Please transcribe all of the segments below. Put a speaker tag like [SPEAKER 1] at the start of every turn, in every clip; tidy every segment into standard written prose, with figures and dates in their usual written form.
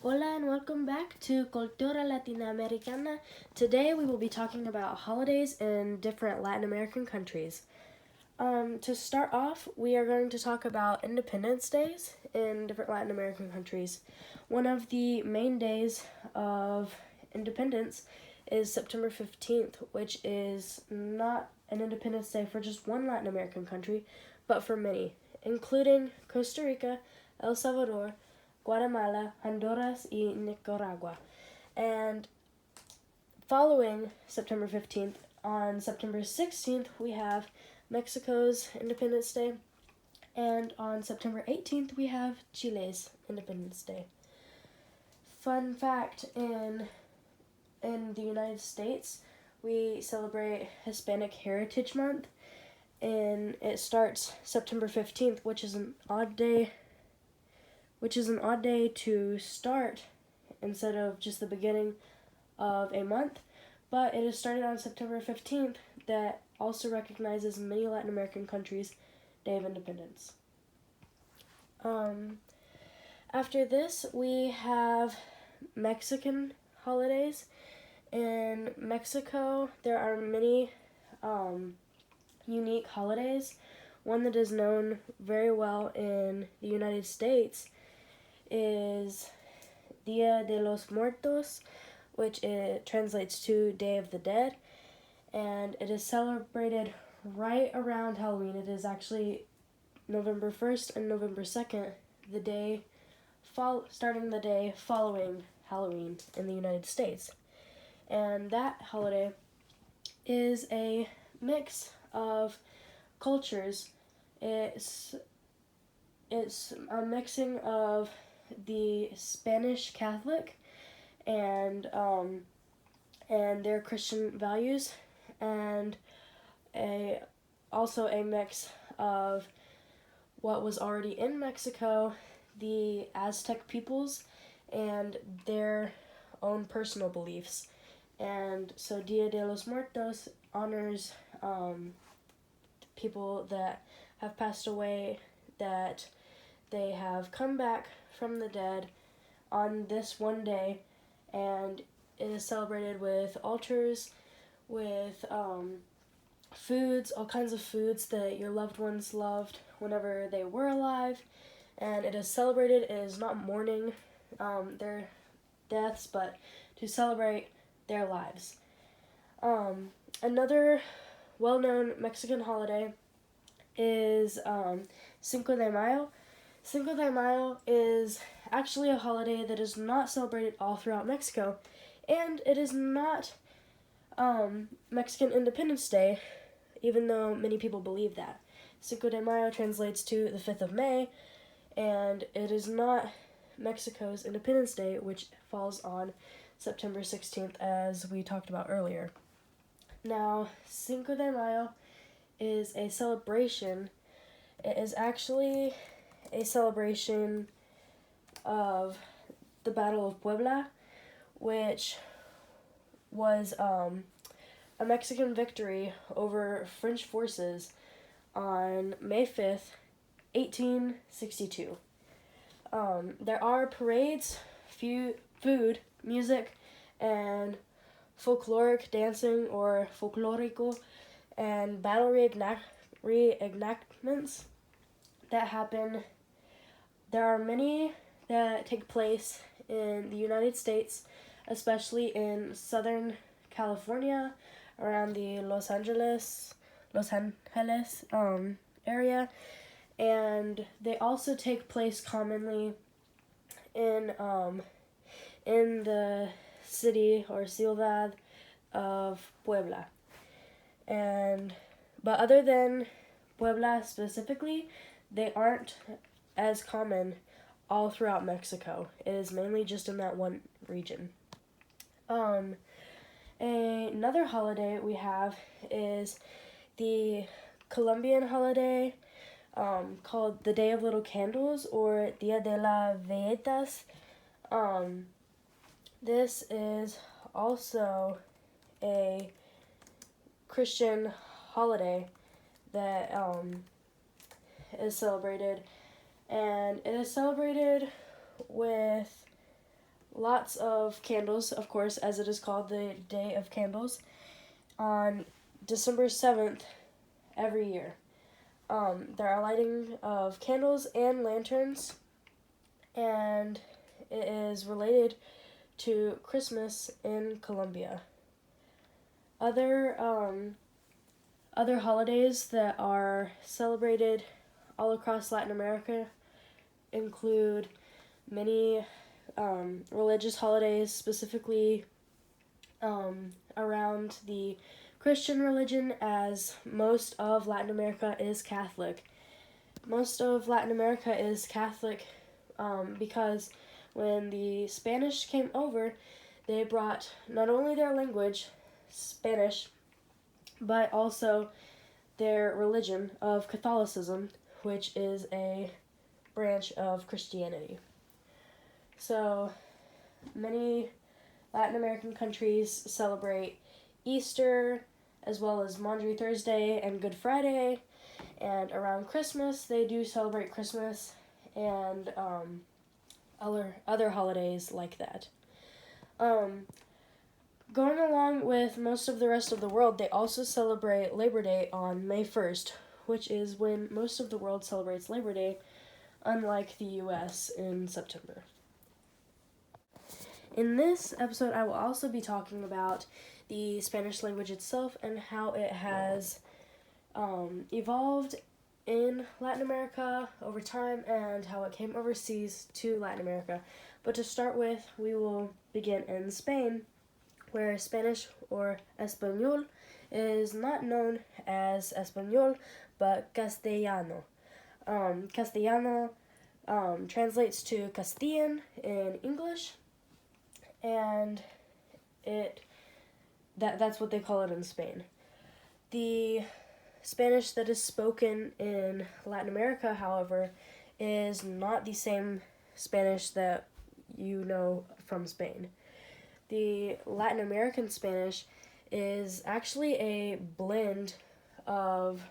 [SPEAKER 1] Hola and welcome back to Cultura Latinoamericana. Today we will be talking about holidays in different Latin American countries. To start off, we are going to talk about Independence Days in different Latin American countries. One of the main days of independence is September 15th, which is not an Independence Day for just one Latin American country, but for many, including Costa Rica, El Salvador, Guatemala, Honduras, and Nicaragua. And following September 15th, on September 16th, we have Mexico's Independence Day. And on September 18th, we have Chile's Independence Day. Fun fact, in the United States, we celebrate Hispanic Heritage Month. And it starts September 15th, which is an odd day to start instead of just the beginning of a month, but it is started on September 15th that also recognizes many Latin American countries' Day of Independence. After this, we have Mexican holidays. In Mexico, there are many unique holidays. One that is known very well in the United States is Dia de los Muertos, which it translates to Day of the Dead, and it is celebrated right around Halloween. It is actually November 1st and November 2nd, starting the day following Halloween in the United States. And that holiday is a mix of cultures. It's a mixing of the Spanish Catholic and their Christian values, and also a mix of what was already in Mexico, the Aztec peoples, and their own personal beliefs. And so Dia de los Muertos honors people that have passed away, that they have come back from the dead on this one day, and it is celebrated with altars, with foods, all kinds of foods that your loved ones loved whenever they were alive, and it is celebrated. It is not mourning their deaths, but to celebrate their lives. Another well-known Mexican holiday is Cinco de Mayo. Cinco de Mayo is actually a holiday that is not celebrated all throughout Mexico, and it is not Mexican Independence Day, even though many people believe that. Cinco de Mayo translates to the 5th of May, and it is not Mexico's Independence Day, which falls on September 16th, as we talked about earlier. Now, Cinco de Mayo is a celebration. It is actually a celebration of the Battle of Puebla, which was a Mexican victory over French forces on May 5th, 1862. There are parades, food, music, and folkloric dancing or folklorico, and battle reenactments that happen. There are many that take place in the United States, especially in Southern California, around the Los Angeles area, and they also take place commonly in the city or ciudad of Puebla. But other than Puebla specifically, they aren't as common all throughout Mexico. It is mainly just in that one region. Another holiday we have is the Colombian holiday called the Day of Little Candles, or Dia de las Velletas. This is also a Christian holiday that is celebrated, and it is celebrated with lots of candles, of course, as it is called the Day of Candles, on December 7th every year. There are lighting of candles and lanterns, and it is related to Christmas in Colombia. Other holidays that are celebrated all across Latin America include many religious holidays, specifically around the Christian religion, as most of Latin America is Catholic. Most of Latin America is Catholic because when the Spanish came over, they brought not only their language, Spanish, but also their religion of Catholicism, which is a branch of Christianity. So many Latin American countries celebrate Easter, as well as Maundy Thursday and Good Friday, and around Christmas they do celebrate Christmas and other holidays like that. Going along with most of the rest of the world, they also celebrate Labor Day on May 1st, which is when most of the world celebrates Labor Day, unlike the US in September. In this episode, I will also be talking about the Spanish language itself and how it has evolved in Latin America over time and how it came overseas to Latin America. But to start with, we will begin in Spain, where Spanish or Español is not known as Español, but Castellano. Castellano translates to Castilian in English, and that's what they call it in Spain. The Spanish that is spoken in Latin America, however, is not the same Spanish that you know from Spain. The Latin American Spanish is actually a blend of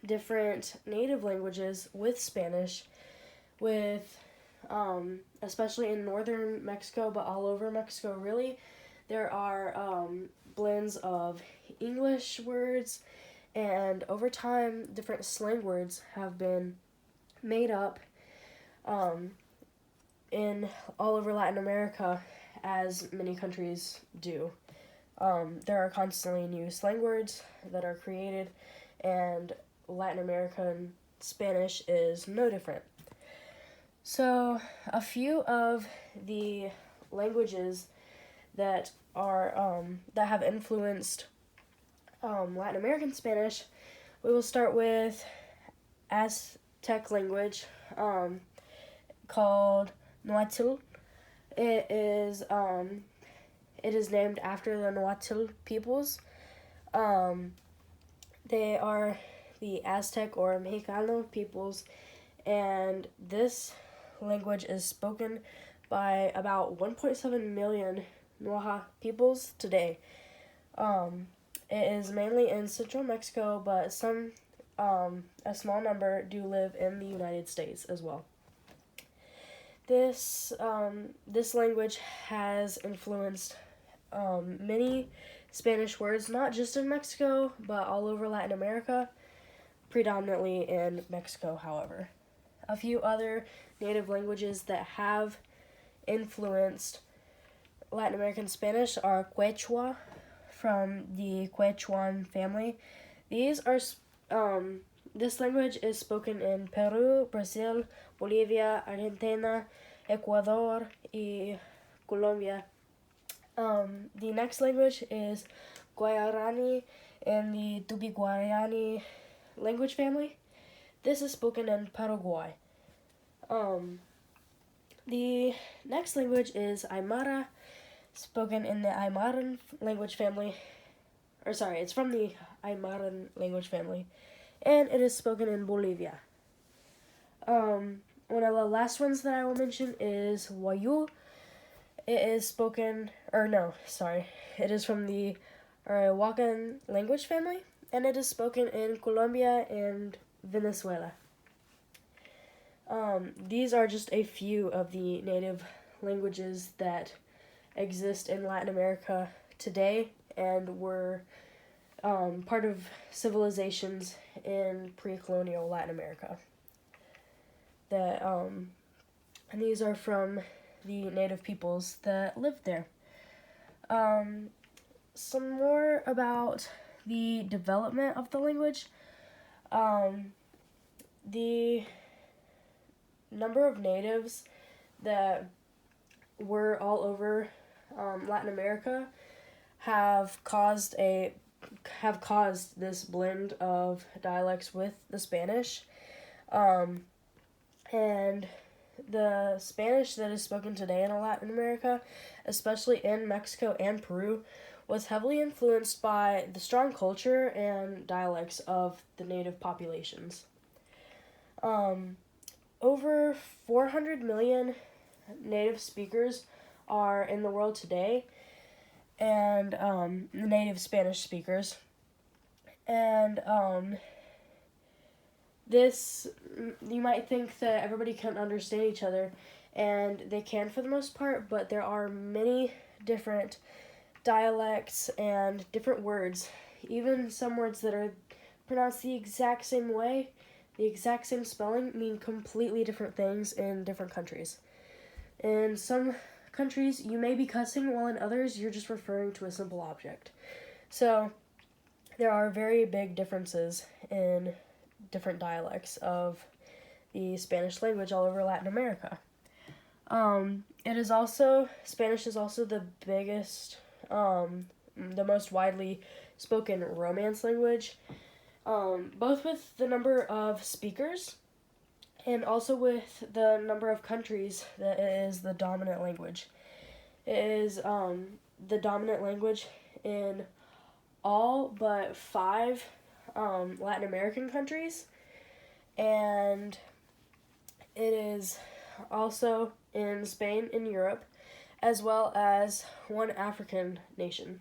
[SPEAKER 1] different native languages with Spanish, with especially in northern Mexico, but all over Mexico really, there are blends of English words, and over time different slang words have been made up in all over Latin America, as many countries do. There are constantly new slang words that are created, and Latin American Spanish is no different. So, a few of the languages that are that have influenced Latin American Spanish, we will start with Aztec language called Nahuatl. It is named after the Nahuatl peoples. They are the Aztec or Mexicano peoples, and this language is spoken by about 1.7 million Nahuatl peoples today. It is mainly in central Mexico, but a small number do live in the United States as well. This language has influenced many Spanish words, not just in Mexico, but all over Latin America, predominantly in Mexico, however. A few other native languages that have influenced Latin American Spanish are Quechua, from the Quechuan family. This language is spoken in Peru, Brazil, Bolivia, Argentina, Ecuador, and Colombia. The next language is Guarani in the Tupi-Guarani language family. This is spoken in Paraguay. The next language is Aymara, spoken in the Aymaran language family. It's from the Aymaran language family, and it is spoken in Bolivia. One of the last ones that I will mention is Wayu. It is from the Arawakan language family, and it is spoken in Colombia and Venezuela. These are just a few of the native languages that exist in Latin America today and were part of civilizations in pre-colonial Latin America. And these are from the native peoples that lived there. Some more about the development of the language. The number of natives that were all over Latin America have caused this blend of dialects with the Spanish. And the Spanish that is spoken today in Latin America, especially in Mexico and Peru, was heavily influenced by the strong culture and dialects of the native populations. Over 400 million native speakers are in the world today, and native Spanish speakers. And this, you might think that everybody can understand each other, and they can for the most part, but there are many different dialects and different words, even some words that are pronounced the exact same way, the exact same spelling, mean completely different things in different countries. In some countries, you may be cussing, while in others, you're just referring to a simple object. So, there are very big differences in different dialects of the Spanish language all over Latin America. Spanish is also the biggest, the most widely spoken Romance language, both with the number of speakers and also with the number of countries that it is the dominant language. It is the dominant language in all but 5 Latin American countries, and it is also in Spain in Europe, as well as one African nation.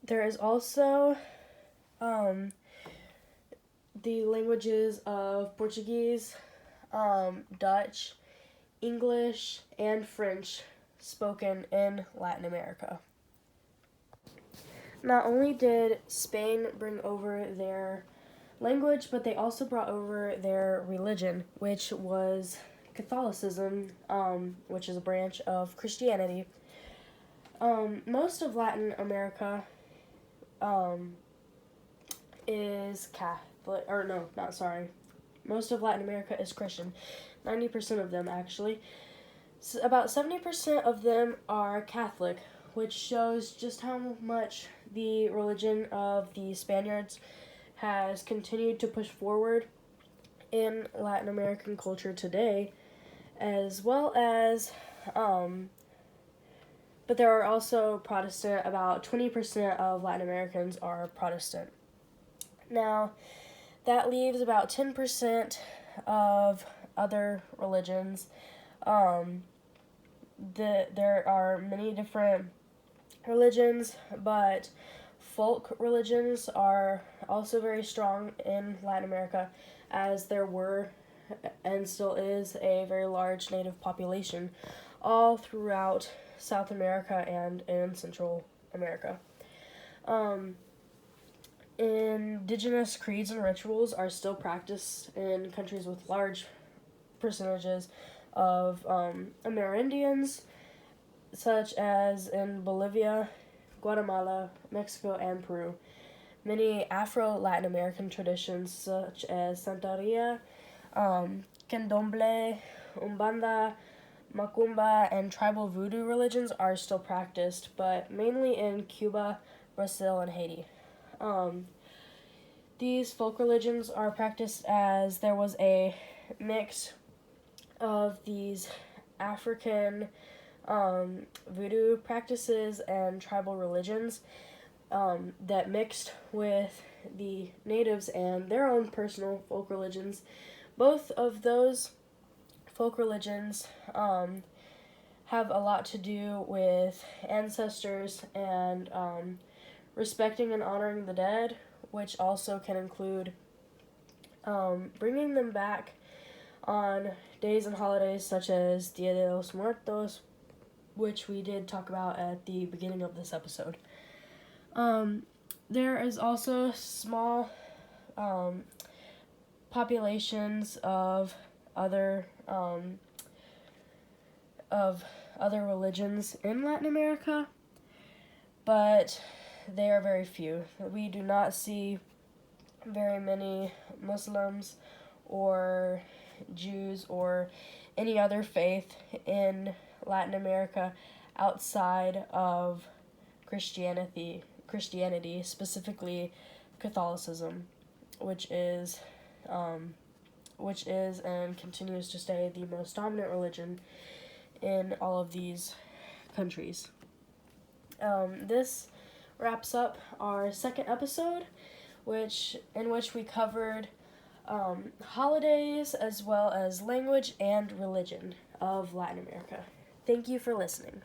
[SPEAKER 1] There is also the languages of Portuguese, Dutch, English, and French spoken in Latin America. Not only did Spain bring over their language, but they also brought over their religion, which was Catholicism, which is a branch of Christianity. Most of Latin America is Catholic, most of Latin America is Christian. 90% of them, actually. So about 70% of them are Catholic, which shows just how much the religion of the Spaniards has continued to push forward in Latin American culture today, as well as, but there are also Protestant. About 20% of Latin Americans are Protestant. Now, that leaves about 10% of other religions. There are many different religions, but folk religions are also very strong in Latin America, as there were and still is a very large native population all throughout South America and in Central America. Indigenous creeds and rituals are still practiced in countries with large percentages of Amerindians, such as in Bolivia, Guatemala, Mexico, and Peru. Many Afro-Latin American traditions, such as Santeria, Candomblé, Umbanda, Macumba, and tribal voodoo religions are still practiced, but mainly in Cuba, Brazil, and Haiti. These folk religions are practiced as there was a mix of these African voodoo practices and tribal religions that mixed with the natives and their own personal folk religions. Both of those folk religions have a lot to do with ancestors and respecting and honoring the dead, which also can include bringing them back on days and holidays such as Dia de los Muertos, which we did talk about at the beginning of this episode. There is also small populations of other religions in Latin America, but they are very few. We do not see very many Muslims or Jews or any other faith in Latin America outside of Christianity, specifically Catholicism, which is and continues to stay the most dominant religion in all of these countries. This wraps up our second episode, in which we covered holidays as well as language and religion of Latin America. Thank you for listening.